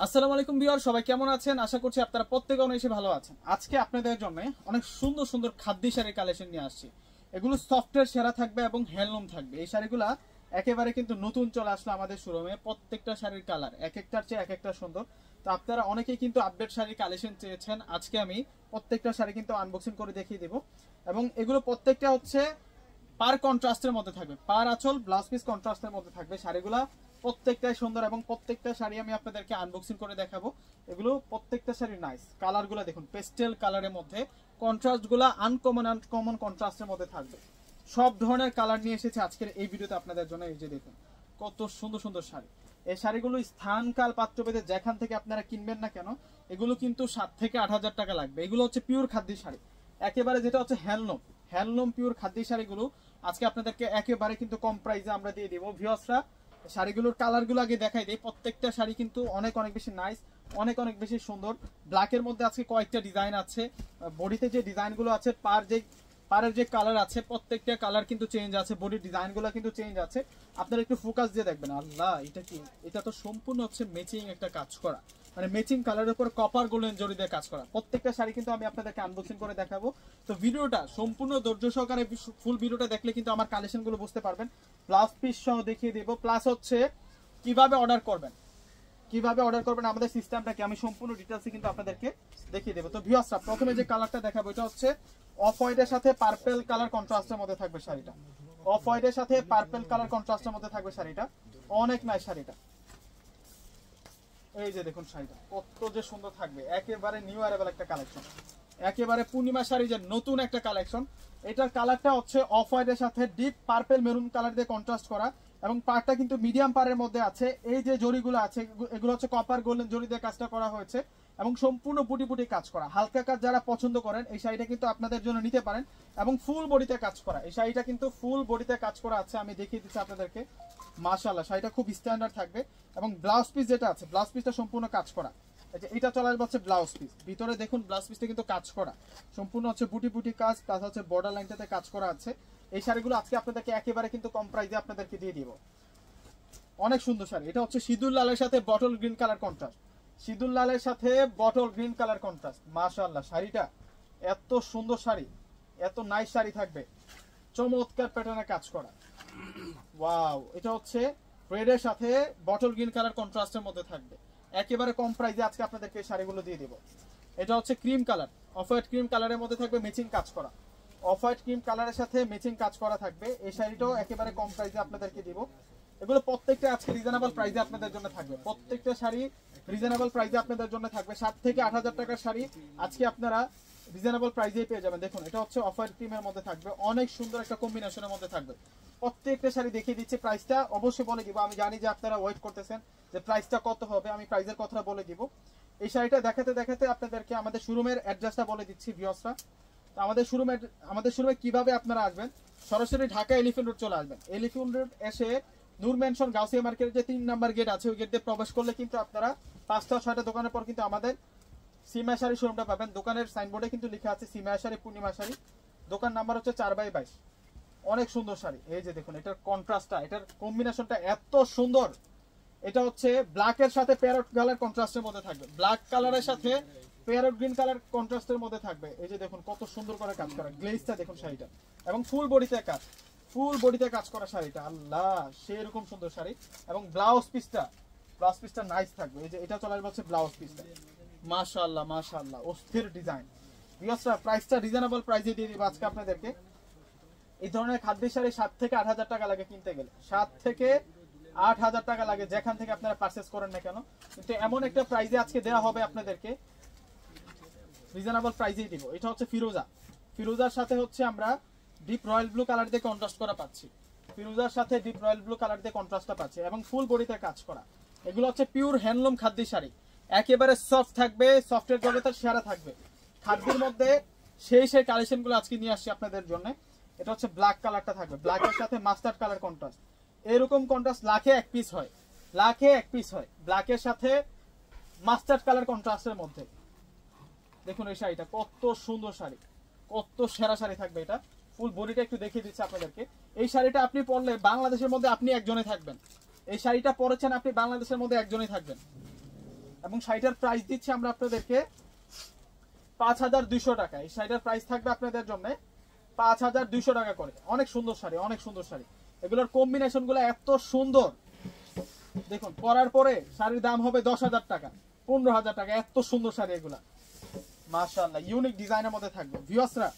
আসসালামু আলাইকুম ভিউয়ার, সবাই কেমন আছেন? আশা করছি আপনারা প্রত্যেকে অনেক বেশি ভালো আছেন। আজকে আপনাদের জন্য অনেক সুন্দর সুন্দর খাদ্যি শাড়ির কালেকশন নিয়ে আসছি। এগুলো সফটওয়্যার সেরা থাকবে এবং হ্যান্ডলুম থাকবে। এই শাড়িগুলা একেবারে কিন্তু নতুন চলে আসলো আমাদের শোরুমে। প্রত্যেকটা শাড়ির কালার এক একটার চেয়ে এক একটা সুন্দর। তো আপনারা অনেকেই কিন্তু আপডেট শাড়ির কালেকশন চেয়েছেন। আজকে আমি প্রত্যেকটা শাড়ি কিন্তু আনবক্সিং করে দেখিয়ে দেবো এবং এগুলো প্রত্যেকটা হচ্ছে পার কন্ট্রাস্টের মধ্যে থাকবে, পার আঁচল ব্লাউজ পিস কন্ট্রাস্টের মধ্যে থাকবে। শাড়িগুলা প্রত্যেকটাই সুন্দর এবং প্রত্যেকটা শাড়ি আমি আপনাদেরকে আনবক্সিং করে দেখাবো। এগুলো প্রত্যেকটা শাড়ি নাইস। কালারগুলো দেখুন, পেস্টেল কালারের মধ্যে কন্ট্রাস্টগুলো আনকমন কন্ট্রাস্টের মধ্যে থাকবে। সব ধরনের কালার নিয়ে এসেছে আজকের এই ভিডিওতে আপনাদের জন্য। এই যে দেখুন কত সুন্দর সুন্দর শাড়ি। এই শাড়িগুলো স্থানকাল পাত্রভেদে যেখান থেকে আপনারা কিনবেন না কেন, এগুলো কিন্তু 7 থেকে 8,000 টাকা লাগবে। এগুলো হচ্ছে পিওর খাদ্যি শাড়ি, একেবারে যেটা হচ্ছে হ্যান্ডলুম পিওর খাদ্যি শাড়িগুলো আজকে আপনাদেরকে একেবারে কিন্তু কম প্রাইসে আমরা দিয়ে দিব। ভিউয়ার্সরা, শাড়িগুলোর কালারগুলো আগে দেখাই দেই। প্রত্যেকটা শাড়ি কিন্তু অনেক অনেক বেশি নাইস, অনেক অনেক বেশি সুন্দর। ব্ল্যাকের মধ্যে আজকে কয়েকটা ডিজাইন আছে। বডিতে যে ডিজাইনগুলো আছে, পারের যে কালার আছে, প্রত্যেকটা কালার কিন্তু চেঞ্জ আছে। বডির ডিজাইনগুলো কিন্তু চেঞ্জ আছে। আপনারা একটু ফোকাস দিয়ে দেখবেন। আল্লাহ, এটা কি? এটা তো সম্পূর্ণ হচ্ছে ম্যাচিং একটা কাজ করা, মানে ম্যাচিং কালারের উপর কপার গোল্ডেন জরি দিয়ে কাজ করা। প্রত্যেকটা শাড়ি কিন্তু আমি আপনাদেরকে আনবক্সিং করে দেখাবো। তো ভিডিওটা সম্পূর্ণ ধৈর্য সহকারে ফুল ভিডিওটা দেখলে কিন্তু আমার কালেকশনগুলো বুঝতে পারবেন। ব্লাউজ পিস সহ দেখিয়ে দেবো, প্লাস হচ্ছে কিভাবে অর্ডার করবেন, আমাদের সিস্টেমটাকে আমি সম্পূর্ণ ডিটেইলসে কিন্তু আপনাদেরকে দেখিয়ে দেবো। তো ভিউয়ার্সরা, প্রথমে যে কালারটা দেখাবো এটা হচ্ছে অফ হোয়াইটের সাথে পার্পল কালার কন্ট্রাস্টের মধ্যে থাকবে শাড়িটা। অফ হোয়াইটের সাথে পার্পল কালার কন্ট্রাস্টের মধ্যে থাকবে শাড়িটা। অনেক নাইস শাড়িটা। এই যে দেখুন শাড়িটা কত যে সুন্দর থাকবে। একেবারে নিউ অ্যারাইভাল একটা কালেকশন, একেবারে পূর্ণিমা শাড়ি যে নতুন একটা কালেকশন। এটার কালারটা হচ্ছে অফ হোয়াইটের সাথে ডিপ পার্পল মেরুন কালার দিয়ে কন্ট্রাস্ট করা এবং পাড়টা কিন্তু মিডিয়াম পাড়ের মধ্যে আছে। এই যে জরিগুলো আছে এগুলো হচ্ছে কপার গোল্ডেন জরি দিয়ে কাজটা করা হয়েছে এবং সম্পূর্ণ পুটি পুটি কাজ করা। হালকা কাজ যারা পছন্দ করেন এই শাড়িটা কিন্তু আপনাদের জন্য নিতে পারেন এবং ফুল বডিতে কাজ করা। এই শাড়িটা কিন্তু ফুল বডিতে কাজ করা আছে, আমি দেখিয়ে দিচ্ছি আপনাদেরকে। মাশাআল্লাহ, শাড়িটা খুব স্ট্যান্ডার্ড থাকবে এবং ব্লাউজ পিস যেটা আছে, ব্লাউজ পিসটা সম্পূর্ণ কাজ করা। এটা চলে আসবে হচ্ছে ব্লাউজ পিস। ভিতরে দেখুন ব্লাউজ পিসটা কিন্তু কাজ করা, সম্পূর্ণ হচ্ছে বুটি বুটি কাজ, প্লাস হচ্ছে বর্ডার লাইনটাতে কাজ করা আছে। এই শাড়িগুলো আজকে আপনাদেরকে একেবারে কিন্তু কম প্রাইসে আপনাদেরকে দিয়ে দিব। অনেক সুন্দর শাড়ি। এটা হচ্ছে সিঁদুর লালের সাথে বটল গ্রিন কালার কন্ট্রাস্ট, সিঁদুর লালের সাথে বটল গ্রিন কালার কন্ট্রাস্ট। মাশাআল্লাহ, শাড়িটা এত সুন্দর শাড়ি, এত নাইস শাড়ি থাকবে, চমৎকার প্যাটার্নে কাজ করা। ওয়াও, এটা হচ্ছে রেডের সাথে বটল গ্রিন কালার কন্ট্রাস্টের মধ্যে থাকবে। একেবারে কম প্রাইসে আজকে আপনাদেরকে এই শাড়িগুলো দিয়ে দেব। এটা হচ্ছে cream colour, of white cream কালারের মধ্যে থাকবে ম্যাচিং কাজ করা। অফ হোয়াইট ক্রিম কালারের সাথে ম্যাচিং কাজ করা থাকবে। এই শাড়িটাও একেবারে কম প্রাইসে আপনাদেরকে দিব। এগুলো প্রত্যেকটা আজকে রিজনেবল প্রাইসে আপনাদের জন্য থাকবে। প্রত্যেকটা শাড়ি রিজনেবল প্রাইসে আপনাদের জন্য থাকবে। 7 থেকে 8,000 টাকার শাড়ি আজকে আপনারা রিজনেবল প্রাইসেই পেয়ে যাবেন। দেখুন, এটা হচ্ছে অফ হোয়াইট ক্রিমের মধ্যে থাকবে, অনেক সুন্দর একটা কম্বিনেশনের মধ্যে থাকবে। প্রত্যেকটা শাড়ি দেখিয়ে দিচ্ছে। প্রাইসটা অবশ্যই বলে দিব। আমি জানি যে আপনারা ওয়েট করতেছেন যে প্রাইসটা কত হবে, আমি প্রাইসের কথাটা বলে দিব। এই শাড়িটা দেখাতে দেখাতে আপনাদেরকে আমাদের শোরুমের অ্যাড্রেসটা বলে দিচ্ছি ভিউয়ার্সরা। তো আমাদের শোরুমে কিভাবে আপনারা আসবেন, সরাসরি ঢাকা এলিফ্যান্ট রোড চলে আসবেন। এলিফ্যান্ট রোড এসে নূর মেনশন গাউসিয়া মার্কেটের যে 3 নাম্বার গেট আছে, ওই গেট দিয়ে প্রবেশ করলে কিন্তু আপনারা 5টা-6টা দোকানের পর কিন্তু আমাদের সীমা শাড়ি শোরুমটা পাবেন। দোকানের সাইনবোর্ডে কিন্তু লেখা আছে সীমা শাড়ি, পূর্ণিমা শাড়ি। দোকান নাম্বার হচ্ছে 4/22। অনেক সুন্দর শাড়ি। এই যে দেখুন, এটার কন্ট্রাস্টটা, এটার কম্বিনেশনটা এত সুন্দর। এটা হচ্ছে ব্ল্যাকের সাথে প্যারট কালার কন্ট্রাস্টের মধ্যে থাকবে, ব্ল্যাক কালারের সাথে প্যারট গ্রিন কালার কন্ট্রাস্টের মধ্যে থাকবে। এই যে দেখুন কত সুন্দর করে কাজ করা, গ্লেজটা দেখুন শাড়িটা, এবং ফুল বডিতে কাজ করা শাড়িটা। আল্লাহ, সেরকম সুন্দর শাড়ি। এবং ব্লাউজ পিসটা নাইস থাকবে। এই যে এটা চলে আসবে হচ্ছে ব্লাউজ পিসটা। মাশাআল্লাহ মাশাআল্লাহ, অস্থির ডিজাইন। ভিউয়ার্সরা, প্রাইসটা রিজনেবল প্রাইসে দিয়ে দিব আজকে আপনাদেরকে। এই ধরনের খাদ্যের শাড়ি 7 থেকে 8,000 টাকা লাগে কিনতে গেলে, 7 থেকে 8,000 টাকা লাগে যেখান থেকে আপনারা পারচেস করেন না কেন। কিন্তু এমন একটা প্রাইসে আজকে দেওয়া হবে আপনাদেরকে, রিজনেবল প্রাইসেই দিব। এটা হচ্ছে ফিরোজার সাথে হচ্ছে আমরা ডিপ রয়্যাল ব্লু কালার দিয়ে কন্ট্রাস্ট করা পাচ্ছি। ফিরোজার সাথে ডিপ রয়্যাল ব্লু কালার দিয়ে কন্ট্রাস্টটা পাচ্ছি এবং ফুল বডিতে কাজ করা। এগুলো হচ্ছে পিওর হ্যান্ডলুম খাদ্যি শাড়ি, একেবারে সফট থাকবে, সফটের জগতের সেরা থাকবে। খাদ্যের মধ্যে সেই কালেকশনগুলো আজকে নিয়ে আসছি আপনাদের জন্য। এটা হচ্ছে ব্ল্যাক কালারটা থাকবে, ব্ল্যাকের সাথে মাস্টার্ড কালার কন্ট্রাস্ট। এরকম কন্ট্রাস্ট লাখে এক পিস হয়, ব্ল্যাকের সাথে মাস্টার্ড কালার কন্ট্রাস্টের মধ্যে। দেখুন এই শাড়িটা কত সুন্দর শাড়ি, কত সেরা শাড়ি থাকবে। এটা ফুল বডিটা একটু দেখিয়ে দিচ্ছি আপনাদেরকে। এই শাড়িটা আপনি পরলে বাংলাদেশের মধ্যে আপনি একজনই থাকবেন। এই শাড়িটা পরেছেন আপনি বাংলাদেশের মধ্যে একজনই থাকবেন। এবং শাড়িটার প্রাইস দিচ্ছি আমরা আপনাদেরকে 5200 টাকা। এই শাড়িটার প্রাইস থাকবে আপনাদের জন্য 5200 টাকা করে। অনেক সুন্দর শাড়ি, অনেক সুন্দর শাড়ি। এগুলোর কম্বিনেশন গুলো এত সুন্দর, দেখুন পরার পরে শাড়ির দাম হবে 10,000 টাকা, 15,000 টাকা। এত সুন্দর শাড়ি এগুলা, মাশাআল্লাহ ইউনিক ডিজাইনের মধ্যে থাকবে। ভিউয়ার্সরা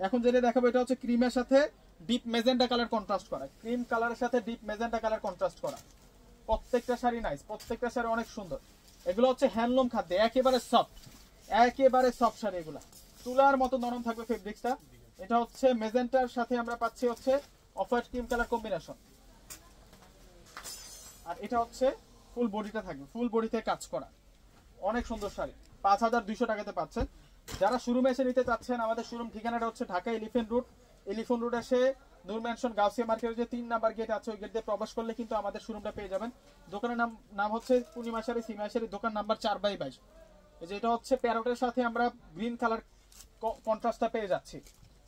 এখন যেটা দেখাবো এটা হচ্ছে ক্রিমের সাথে ডিপ মেজেন্টা কালার কন্ট্রাস্ট করা, ক্রিম কালারের সাথে ডিপ মেজেন্টা কালার কন্ট্রাস্ট করা। প্রত্যেকটা শাড়ি নাইস, প্রত্যেকটা শাড়ি অনেক সুন্দর। এগুলো হচ্ছে হ্যান্ডলুম খাদ্য, একেবারে সফট, একেবারে সফট শাড়ি। এগুলা তুলার মতো নরম থাকবে ফেব্রিক্সটা। এটা হচ্ছে মেজেন্টার সাথে আমরা পাচ্ছি হচ্ছে off white cream colour combination. আর এটা হচ্ছে ফুল বডিটা থাকবে, ফুল বডিতে কাজ করা, অনেক সুন্দর শাড়ি। 5200 টাকাতে পাচ্ছেন। যারা শোরুমে এসে নিতে চাচ্ছেন, আমাদের শোরুম ঠিকানাটা হচ্ছে Dhaka elephant road. Elephant road এসে নূর ম্যানশন গাউসিয়া মার্কেটের যে 3 নাম্বার গেট আছে ওই গেট দিয়ে প্রবেশ করলে কিন্তু আমাদের শোরুমটা পেয়ে যাবেন। দোকানের নাম হচ্ছে পূর্ণিমা শাড়ি, সিমা শাড়ি, দোকান নাম্বার 4/22। এই যে এটা হচ্ছে প্যারোটের সাথে আমরা গ্রিন কালার কন্ট্রাস্টটা পেয়ে যাচ্ছি।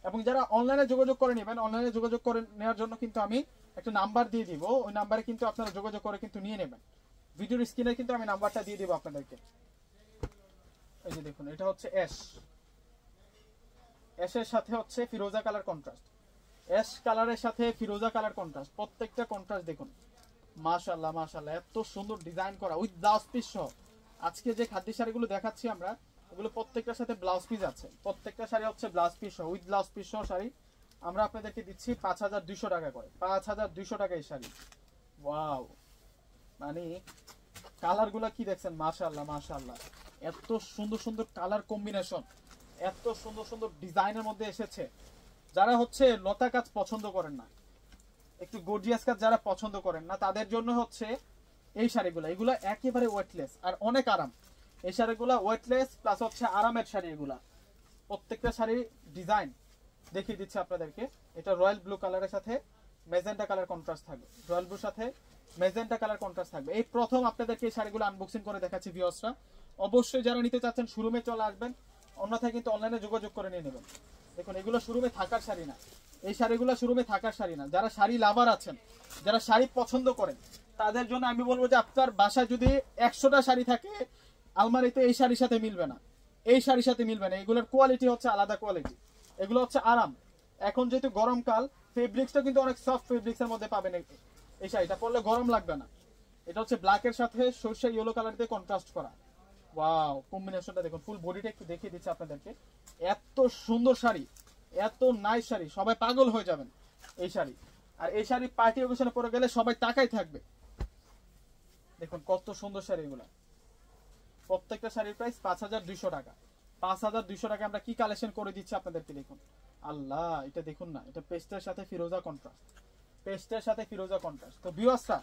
এবং যারা অনলাইনে যোগাযোগ করে নেবেন, অনলাইনে যোগাযোগ করে নেওয়ার জন্য কিন্তু আমি একটা নাম্বার দিয়ে দিব, ওই নাম্বারে কিন্তু আপনারা যোগাযোগ করে কিন্তু নিয়ে নেবেন। ভিডিওর স্ক্রিনে কিন্তু আমি নাম্বারটা দিয়ে দিব আপনাদেরকে। এই যে দেখুন এটা হচ্ছে অ্যাশের সাথে হচ্ছে ফিরোজা কালার কন্ট্রাস্ট, অ্যাশ কালারের সাথে ফিরোজা কালার কন্ট্রাস্ট। প্রত্যেকটা কন্ট্রাস্ট দেখুন, মাশাআল্লাহ মাশাআল্লাহ এত সুন্দর ডিজাইন করা উইথ ব্লাউজ পিস সহ। আজকে যে খাদ্য শাড়িগুলো দেখাচ্ছি আমরা, এগুলো প্রত্যেকটার সাথে ব্লাউজ পিস আছে। প্রত্যেকটা শাড়ি হচ্ছে ব্লাউজ পিস সহ, উইথ ব্লাউজ পিস সহ শাড়ি আমরা আপনাদেরকে দিচ্ছি 5200 টাকা করে। 5200 টাকা এই শাড়ি। ওয়াও, মানে কালার গুলা কি দেখছেন, মাশাআল্লাহ মাশাআল্লাহ এত সুন্দর সুন্দর কালার কম্বিনেশন, এত সুন্দর সুন্দর ডিজাইনের মধ্যে এসেছে। যারা হচ্ছে লতা কাজ পছন্দ করেন না, একটু গর্জিয়াস কাজ যারা পছন্দ করেন না, তাদের জন্য হচ্ছে এই শাড়িগুলো। এগুলো একেবারে ওয়েটলেস আর অনেক আরাম। এই শাড়িগুলো ওয়েটলেস প্লাস হচ্ছে আরামের শাড়ি। এগুলা প্রত্যেকটা শাড়ির ডিজাইন দেখিয়ে দিচ্ছে আপনাদেরকে। এটা রয়্যাল ব্লু কালারের সাথে মেজেন্টা কালার কন্ট্রাস্ট থাকবে, রয়্যাল ব্লুর সাথে মেজেন্টা কালার কন্ট্রাস্ট থাকবে। এই প্রথম আপনাদেরকে এই শাড়িগুলো আনবক্সিং করে দেখাচ্ছি ভিউয়ার্সরা। অবশ্যই যারা নিতে চাচ্ছেন শোরুমে চলে আসবেন, অন্যথায় কিন্তু অনলাইনে যোগাযোগ করে নিয়ে নেবেন। দেখুন এগুলো শোরুমে থাকার শাড়ি না, এই শাড়িগুলো শোরুমে থাকার শাড়ি না। যারা শাড়ি লাভার আছেন, যারা শাড়ি পছন্দ করেন, তাদের জন্য আমি বলবো যে আপনার বাসায় যদি 100টা শাড়ি থাকে, আলমারিতে এই শাড়ির সাথে মিলবে না, এই শাড়ির সাথে মিলবে না। এগুলোর কোয়ালিটি হচ্ছে আলাদা কোয়ালিটি, এগুলো হচ্ছে আরাম। এখন যেহেতু গরমকাল, ফেব্রিক্সটা কিন্তু অনেক সফট ফেব্রিক্সের মধ্যে পাবেন। এই শাড়িটা পরলে গরম লাগবে না। এটা হচ্ছে ব্ল্যাকের সাথে সরষে ইয়েলো কালার দিয়ে কন্ট্রাস্ট করা। ওয়াও, কম্বিনেশনটা দেখুন, ফুল বডিটা একটু দেখিয়ে দিচ্ছি আপনাদেরকে। এত সুন্দর শাড়ি, এত নাইস শাড়ি, সবাই পাগল হয়ে যাবেন এই শাড়ি। আর এই শাড়ি পার্টি অকেশনে পরে গেলে সবাই তাকাই থাকবে। দেখুন কত সুন্দর শাড়ি এগুলো। প্রত্যেকটা শাড়ির প্রাইস 5200 টাকা। 5200 টাকা আমরা কি কালেকশন করে দিচ্ছি আপনাদেরকে। দেখুন আল্লাহ, এটা দেখুন না, এটা পেস্টের সাথে ফিরোজা কন্ট্রাস্ট, পেস্টের সাথে ফিরোজা কন্ট্রাস্ট। তো ভিউয়ার্সরা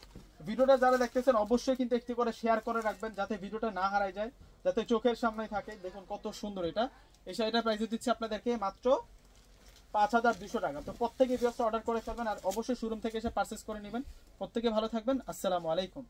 ভিডিওটা যারা দেখতেছেন অবশ্যই কিন্তু একটি করে শেয়ার করে রাখবেন, যাতে ভিডিওটা না হারায় যায়, যাতে চোখের সামনে থাকে। দেখুন কত সুন্দর এটা। এই শাড়িটা প্রাইস দিচ্ছি আপনাদেরকে মাত্র 5200 টাকা। তো প্রত্যেকে ভিউয়ার্সরা অর্ডার করে ফেলবেন, আর অবশ্যই শোরুম থেকে এসে পারচেজ করে নেবেন। প্রত্যেকে ভালো থাকবেন, আসসালামু আলাইকুম।